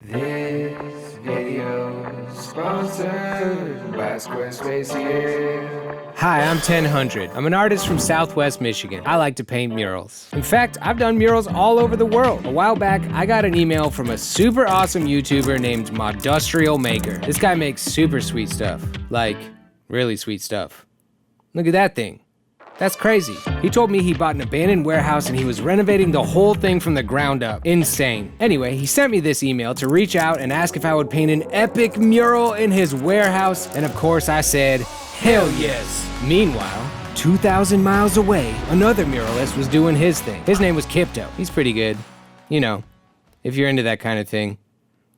This video is sponsored by Squarespace here. Hi, I'm 1000. I'm an artist from Southwest Michigan. I like to paint murals. In fact, I've done murals all over the world. A while back, I got an email from a super awesome YouTuber named Modustrial Maker. This guy makes super sweet stuff. Like, really sweet stuff. Look at that thing. That's crazy. He told me he bought an abandoned warehouse and he was renovating the whole thing from the ground up. Insane. Anyway, he sent me this email to reach out and ask if I would paint an epic mural in his warehouse, and of course I said, hell yes. Meanwhile, 2,000 miles away, another muralist was doing his thing. His name was KIPTOE. He's pretty good. You know, if you're into that kind of thing.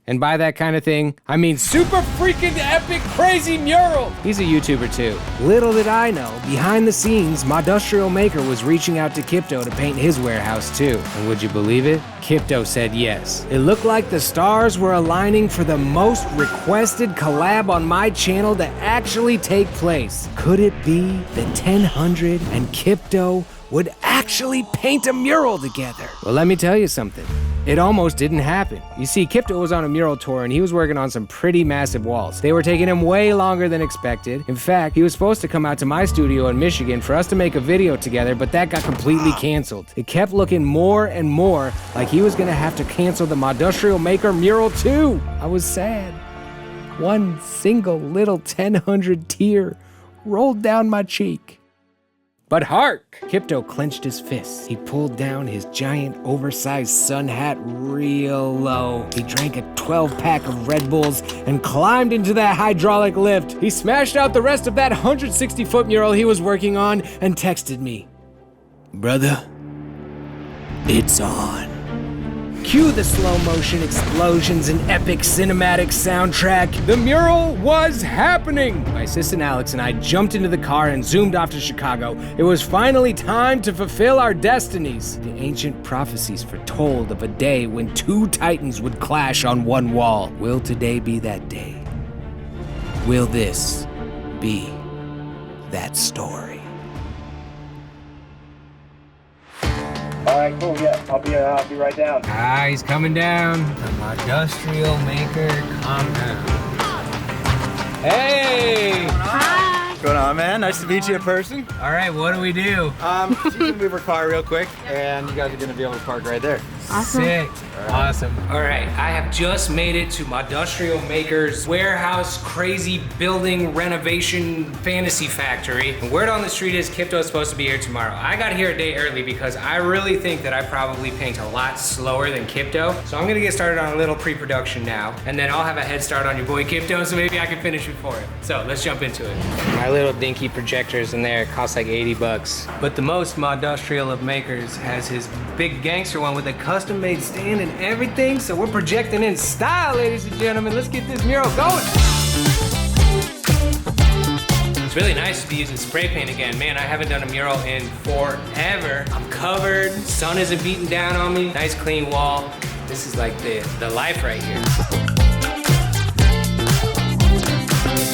And by that kind of thing, I mean super freaking epic crazy mural! He's a YouTuber too. Little did I know, behind the scenes, Modustrial Maker was reaching out to KIPTOE to paint his warehouse too. And would you believe it? KIPTOE said yes. It looked like the stars were aligning for the most requested collab on my channel to actually take place. Could it be that 1000 and KIPTOE would actually paint a mural together? Well, let me tell you something. It almost didn't happen. You see, KIPTOE was on a mural tour and he was working on some pretty massive walls. They were taking him way longer than expected. In fact, he was supposed to come out to my studio in Michigan for us to make a video together, but that got completely canceled. It kept looking more and more like he was gonna have to cancel the Modustrial Maker mural too. I was sad. One single little 1000 tear rolled down my cheek. But hark! KIPTOE clenched his fists. He pulled down his giant oversized sun hat real low. He drank a 12-pack of Red Bulls and climbed into that hydraulic lift. He smashed out the rest of that 160-foot mural he was working on and texted me. Brother, it's on. Cue the slow motion explosions and epic cinematic soundtrack. The mural was happening! My assistant Alex and I jumped into the car and zoomed off to Chicago. It was finally time to fulfill our destinies. The ancient prophecies foretold of a day when two titans would clash on one wall. Will today be that day? Will this be that story? All right, cool. Yeah, I'll be right down. Ah, he's coming down. The Modustrial Maker compound. Hey! Hi. What's going on, man? Nice to meet you in person. All right, what do we do? She's gonna move her car real quick, and you guys are gonna be able to park right there. Awesome. Sick. Awesome. All right, I have just made it to Modustrial Maker's warehouse, crazy building renovation fantasy factory. And word on the street is KIPTOE is supposed to be here tomorrow. I got here a day early because I really think that I probably paint a lot slower than KIPTOE. So I'm gonna get started on a little pre-production now, and then I'll have a head start on your boy KIPTOE, so maybe I can finish before him. So let's jump into it. My little dinky projectors in there cost like 80 bucks. But the most Modustrial of Makers has his big gangster one with a custom-made stand and everything, so we're projecting in style, ladies and gentlemen. Let's get this mural going. It's really nice to be using spray paint again. Man, I haven't done a mural in forever. I'm covered, sun isn't beating down on me. Nice clean wall. This is like the life right here.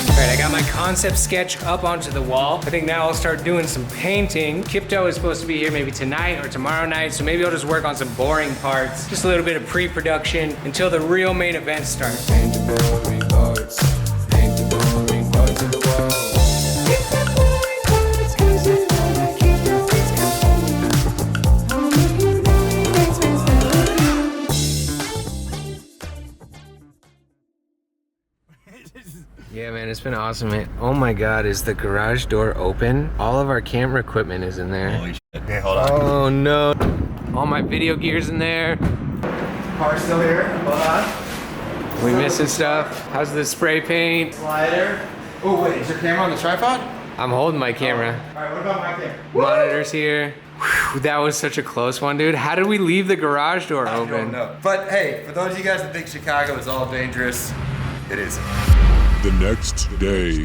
All right, I got my concept sketch up onto the wall. I think now I'll start doing some painting. KIPTOE is supposed to be here maybe tonight or tomorrow night, so maybe I'll just work on some boring parts. Just a little bit of pre-production until the real main event starts. Paint the boring parts. Paint the boring parts of the wall. Yeah, man, it's been awesome, man. Oh my God, is the garage door open? All of our camera equipment is in there. Holy shit. Okay, hold on. Oh no. All my video gear's in there. Car's still here. Hold on. We missing stuff. How's the spray paint? Slider. Oh wait, is your camera on the tripod? I'm holding my camera. All right, what about my camera? Monitors here. Whew, that was such a close one, dude. How did we leave the garage door I open? don't know. But hey, for those of you guys that think Chicago is all dangerous, it isn't. The next day.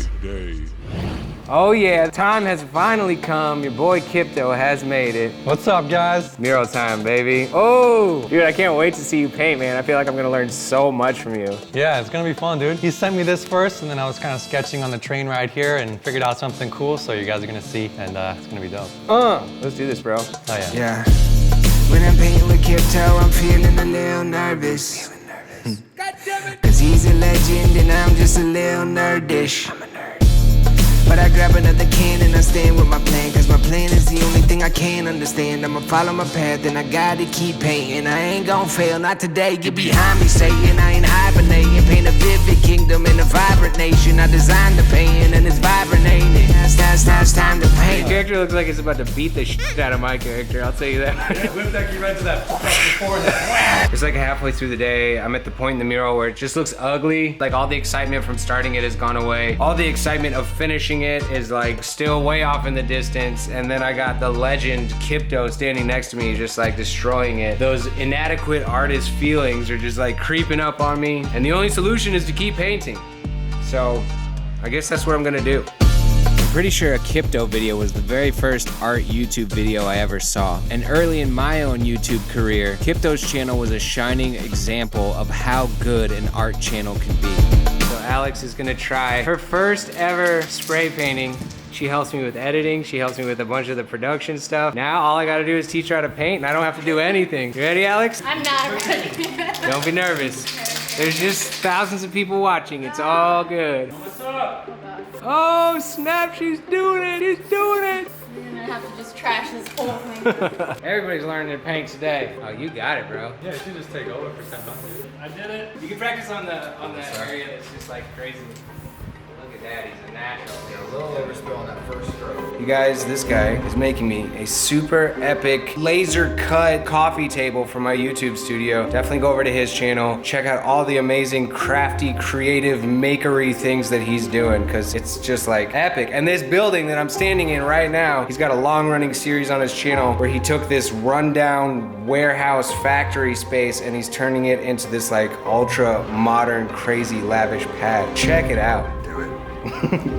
Oh yeah, time has finally come. Your boy KIPTOE has made it. What's up, guys? Mural time, baby. Oh, dude, I can't wait to see you paint, man. I feel like I'm gonna learn so much from you. Yeah, it's gonna be fun, dude. He sent me this first, and then I was kind of sketching on the train ride here and figured out something cool, so you guys are gonna see, and it's gonna be dope. Let's do this, bro. Oh yeah. Yeah. When I'm painting with KIPTOE, I'm feeling a little nervous. God just a little nerdish. But I grab another can and I stand with my plan, cause my plan is the only thing I can understand. I'ma follow my path and I gotta keep painting. I ain't gon' fail, not today. Get behind me, Satan. I ain't hibernating. Paint a vivid kingdom in a vibrant nation. I designed the pain and it's vibrant, ain't it? That's time to paint. Your character looks like it's about to beat the shit out of my character, I'll tell you that. Yeah, whip that key right to that fucking forehead. It's like halfway through the day, I'm at the point in the mural where it just looks ugly. Like all the excitement from starting it has gone away. All the excitement of finishing it is like still way off in the distance. And then I got the legend KIPTOE standing next to me, just like destroying it. Those inadequate artist feelings are just like creeping up on me. And the only solution is to keep painting. So I guess that's what I'm gonna do. I'm pretty sure a KIPTOE video was the very first art YouTube video I ever saw. And early in my own YouTube career, KIPTOE's channel was a shining example of how good an art channel can be. So Alex is gonna try her first ever spray painting. She helps me with editing. She helps me with a bunch of the production stuff. Now all I gotta do is teach her how to paint and I don't have to do anything. You ready, Alex? I'm not ready. Don't be nervous. There's just thousands of people watching. It's all good. What's up? Oh snap, she's doing it, she's doing it. You're gonna have to just trash this whole thing. Everybody's learning to paint today. Oh, you got it, bro. Yeah, you should just take over for 10 months, dude. I did it. You can practice on the area that's just like crazy. Look at that, he's a natural. A little overspill on that first stroke. You guys, this guy is making me a super epic laser cut coffee table for my YouTube studio. Definitely go over to his channel. Check out all the amazing crafty, creative, makery things that he's doing, because it's just like epic. And this building that I'm standing in right now, he's got a long running series on his channel where he took this rundown warehouse factory space and he's turning it into this like ultra modern, crazy, lavish pad. Check it out.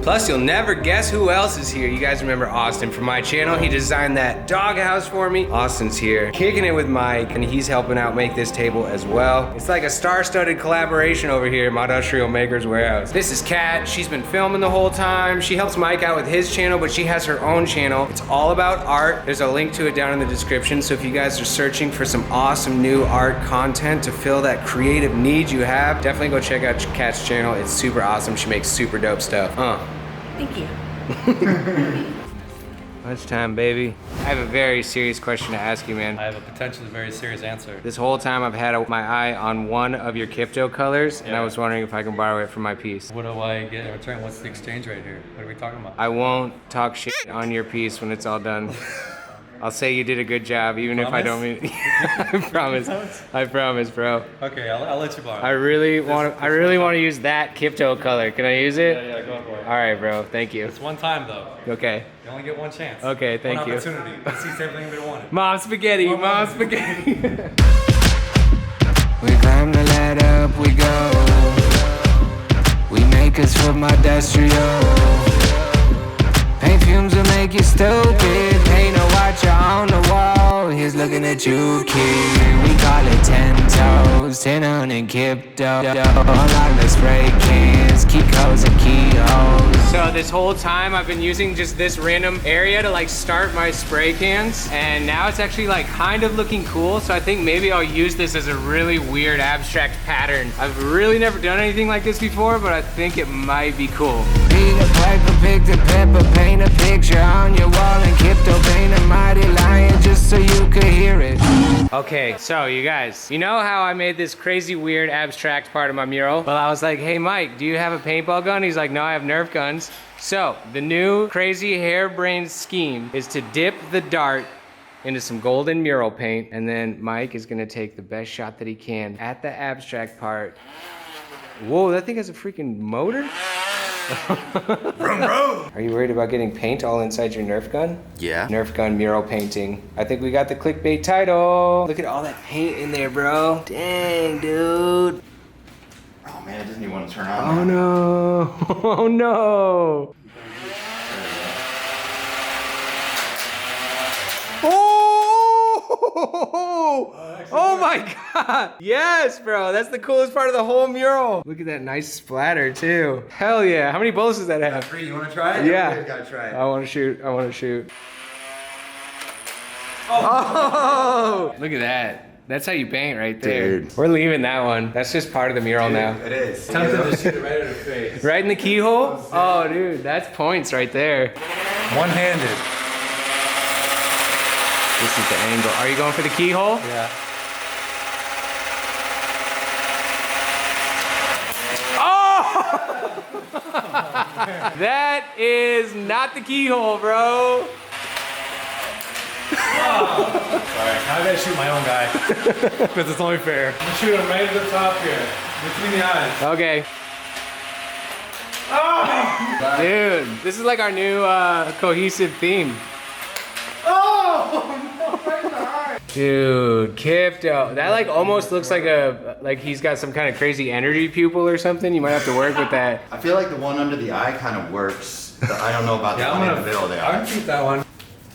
Plus, you'll never guess who else is here. You guys remember Austin from my channel? He designed that doghouse for me. Austin's here, kicking it with Mike, and he's helping out make this table as well. It's like a star-studded collaboration over here at Modustrial Maker's Warehouse. This is Kat. She's been filming the whole time. She helps Mike out with his channel, but she has her own channel. It's all about art. There's a link to it down in the description, so if you guys are searching for some awesome new art content to fill that creative need you have, definitely go check out Kat's channel. It's super awesome. She makes super dope stuff. Thank you. Lunchtime, baby. I have a very serious question to ask you, man. I have a potentially very serious answer. This whole time I've had my eye on one of your KIPTOE colors, and I was wondering if I can borrow it for my piece. What do I get in return? What's the exchange rate here? What are we talking about? I won't talk shit on your piece when it's all done. I'll say you did a good job, even if I don't mean. I promise. I promise, bro. Okay, I'll let you borrow. I really want to use that KIPTOE color. Can I use it? Yeah, go for it. All right, bro. Thank you. It's one time though. Okay. You only get one chance. Okay, thank you. One opportunity. Let's see everything we wanted. Mom spaghetti. Mom spaghetti. We climb the ladder, up we go. We make us for Modustrial. Paint fumes will make you stupid. Paint a watcher on the wall. He's looking at you, kid. We call it 10 toes. 1000 KIPTOE. Unlock the spray cans. Key codes and keyholes. So this whole time I've been using just this random area to like start my spray cans, and now it's actually like kind of looking cool. So I think maybe I'll use this as a really weird abstract pattern. I've really never done anything like this before, but I think it might be cool. Peter Piper picked a pepper, paint a picture on your wall, and KIPTOE paint a mighty lion just so you could hear it. Okay, so you guys, you know how I made this crazy weird abstract part of my mural? Well, I was like, hey Mike, do you have a paintball gun? He's like, no, I have Nerf guns. So the new crazy harebrained scheme is to dip the dart into some golden mural paint, and then Mike is gonna take the best shot that he can at the abstract part. Whoa, that thing has a freaking motor? Vroom, vroom. Are you worried about getting paint all inside your Nerf gun? Yeah. Nerf gun mural painting. I think we got the clickbait title. Look at all that paint in there, bro. Dang, dude. Oh man, doesn't even want to turn on. Oh no. Oh no. Oh! Oh my god! Yes, bro! That's the coolest part of the whole mural. Look at that nice splatter, too. Hell yeah. How many bullets does that have? 3, you want to try it? Yeah. Everybody's gotta try it. I want to shoot. I want to shoot. Oh! Look at that. That's how you paint right there. Dude. We're leaving that one. That's just part of the mural now. It is. Tempted to shoot it right in the face. Right in the keyhole? Oh, dude, that's points right there. One-handed. This is the angle. Are you going for the keyhole? Yeah. That is not the keyhole, bro. Sorry, I gotta shoot my own guy. Because it's only fair. I'm shoot him right at the top here, between the eyes. Okay. Oh! Dude, this is like our new cohesive theme. Dude, KIPTOE. That like almost looks like he's got some kind of crazy energy pupil or something. You might have to work with that. I feel like the one under the eye kind of works. I don't know about the one in the middle there. I'll keep that one.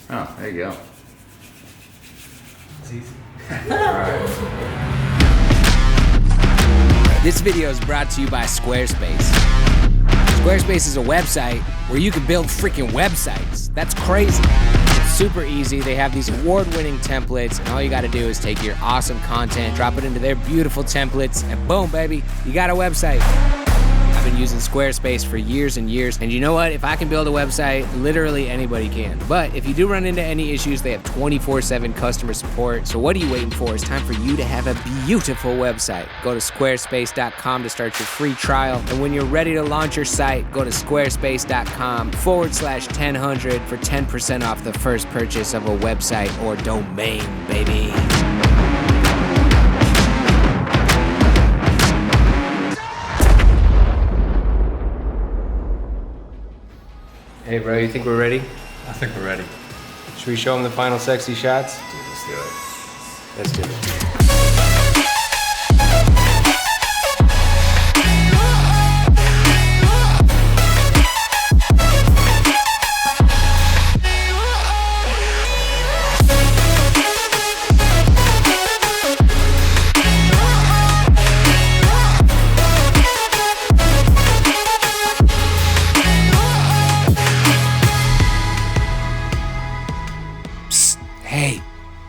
Oh, there you go. It's easy. This video is brought to you by Squarespace. Squarespace is a website where you can build freaking websites. That's crazy. It's super easy. They have these award-winning templates, and all you gotta do is take your awesome content, drop it into their beautiful templates, and boom, baby, you got a website. I've been using Squarespace for years and years, and you know what? If I can build a website, literally anybody can. But if you do run into any issues, they have 24/7 customer support. So what are you waiting for? It's time for you to have a beautiful website. Go to squarespace.com to start your free trial, and when you're ready to launch your site, go to squarespace.com/1000 for 10% off the first purchase of a website or domain, baby. Hey bro, you think we're ready? I think we're ready. Should we show them the final sexy shots? Dude, let's do it. Let's do it.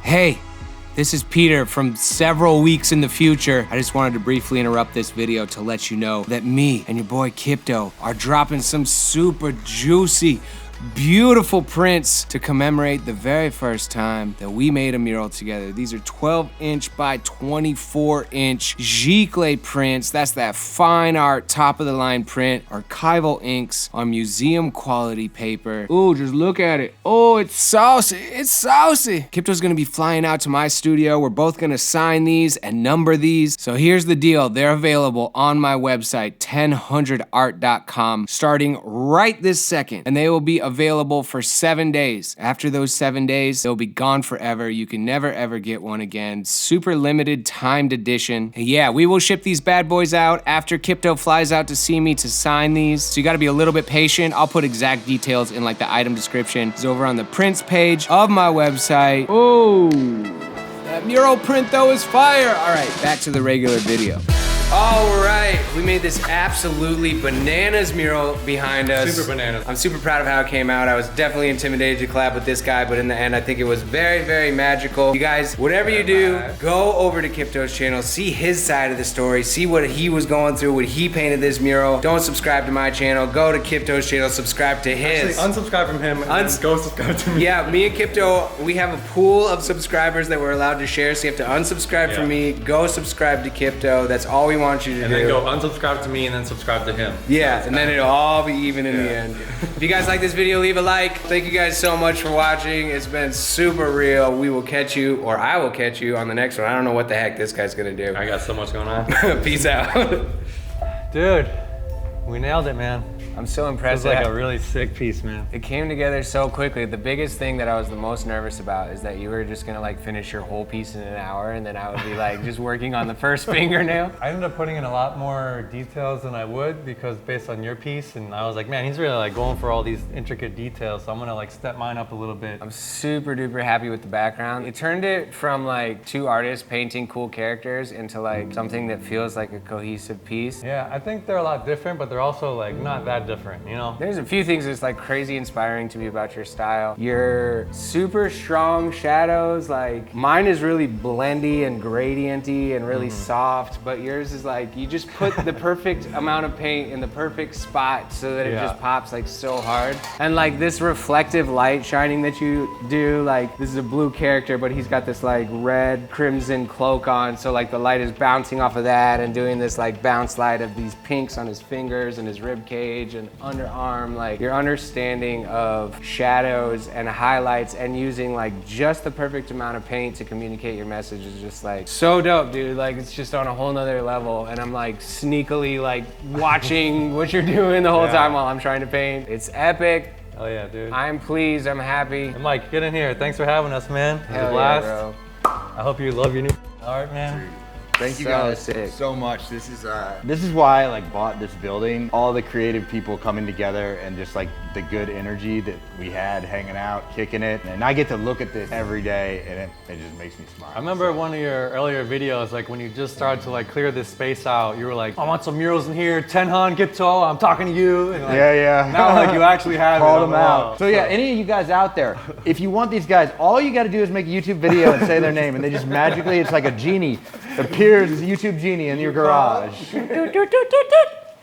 Hey, this is Peter from several weeks in the future. I just wanted to briefly interrupt this video to let you know that me and your boy KIPTOE are dropping some super juicy, beautiful prints to commemorate the very first time that we made a mural together. These are 12-inch by 24-inch giclée prints. That's that fine art, top-of-the-line print, archival inks on museum quality paper. Ooh, just look at it. Oh, it's saucy. It's saucy. KIPTOE's gonna be flying out to my studio. We're both gonna sign these and number these. So here's the deal. They're available on my website, 1000art.com, starting right this second, and they will be available for 7 days. After those 7 days, they'll be gone forever. You can never ever get one again. Super limited timed edition. Yeah, we will ship these bad boys out after KIPTOE flies out to see me to sign these. So you gotta be a little bit patient. I'll put exact details in like the item description. It's over on the prints page of my website. Oh, that mural print though is fire. All right, back to the regular video. All right, we made this absolutely bananas mural behind us. Super bananas. I'm super proud of how it came out. I was definitely intimidated to collab with this guy, but in the end, I think it was very, very magical. You guys, whatever you do, go over to KIPTOE's channel, see his side of the story, see what he was going through when he painted this mural. Don't subscribe to my channel, go to KIPTOE's channel, subscribe to his. Actually, unsubscribe from him and then go subscribe to me. Yeah, me and KIPTOE, we have a pool of subscribers that we're allowed to share, so you have to unsubscribe from me, go subscribe to KIPTOE. That's all we want you to do. And then go unsubscribe to me and then subscribe to him. Yeah, and then it'll all be even in the end. If you guys like this video, leave a like. Thank you guys so much for watching. It's been super real. We will catch you, or I will catch you on the next one. I don't know what the heck this guy's gonna do. I got so much going on. Peace out. Dude, we nailed it, man. I'm so This impressed. is like a really sick piece, man. It came together so quickly. The biggest thing that I was the most nervous about is that you were just gonna like finish your whole piece in an hour, and then I would be like just working on the first fingernail. I ended up putting in a lot more details than I would because based on your piece, and I was like, man, he's really like going for all these intricate details, so I'm gonna like step mine up a little bit. I'm super duper happy with the background. It turned it from like two artists painting cool characters into like something that feels like a cohesive piece. Yeah, I think they're a lot different, but they're also like not that vibe different, you know? There's a few things that's like crazy inspiring to me about your style. Your super strong shadows, like mine is really blendy and gradienty and really soft, but yours is like, you just put the perfect amount of paint in the perfect spot so that it just pops like so hard. And like this reflective light shining that you do, like this is a blue character, but he's got this like red crimson cloak on, so like the light is bouncing off of that and doing this like bounce light of these pinks on his fingers and his rib cage and underarm. Like your understanding of shadows and highlights and using like just the perfect amount of paint to communicate your message is just like so dope, dude. Like it's just on a whole nother level, and I'm like sneakily like watching what you're doing the whole time while I'm trying to paint. It's epic. Oh yeah, dude. I'm pleased, I'm happy. And Mike, get in here. Thanks for having us, man. It was a Hell blast. yeah, bro. I hope you love your new art, man. Thank you So guys sick. so much. This is why I like bought this building. All the creative people coming together and just like the good energy that we had hanging out, kicking it. And I get to look at this every day and it just makes me smile. I remember one of your earlier videos, like when you just started to like clear this space out, you were like, I want some murals in here, Tenhan, KIPTOE, I'm talking to you. And like, yeah. now like you actually have Called it on them the out. wall. So yeah, any of you guys out there, if you want these guys, all you got to do is make a YouTube video and say their name, and they just magically, it's like a genie appears, a YouTube genie in your garage.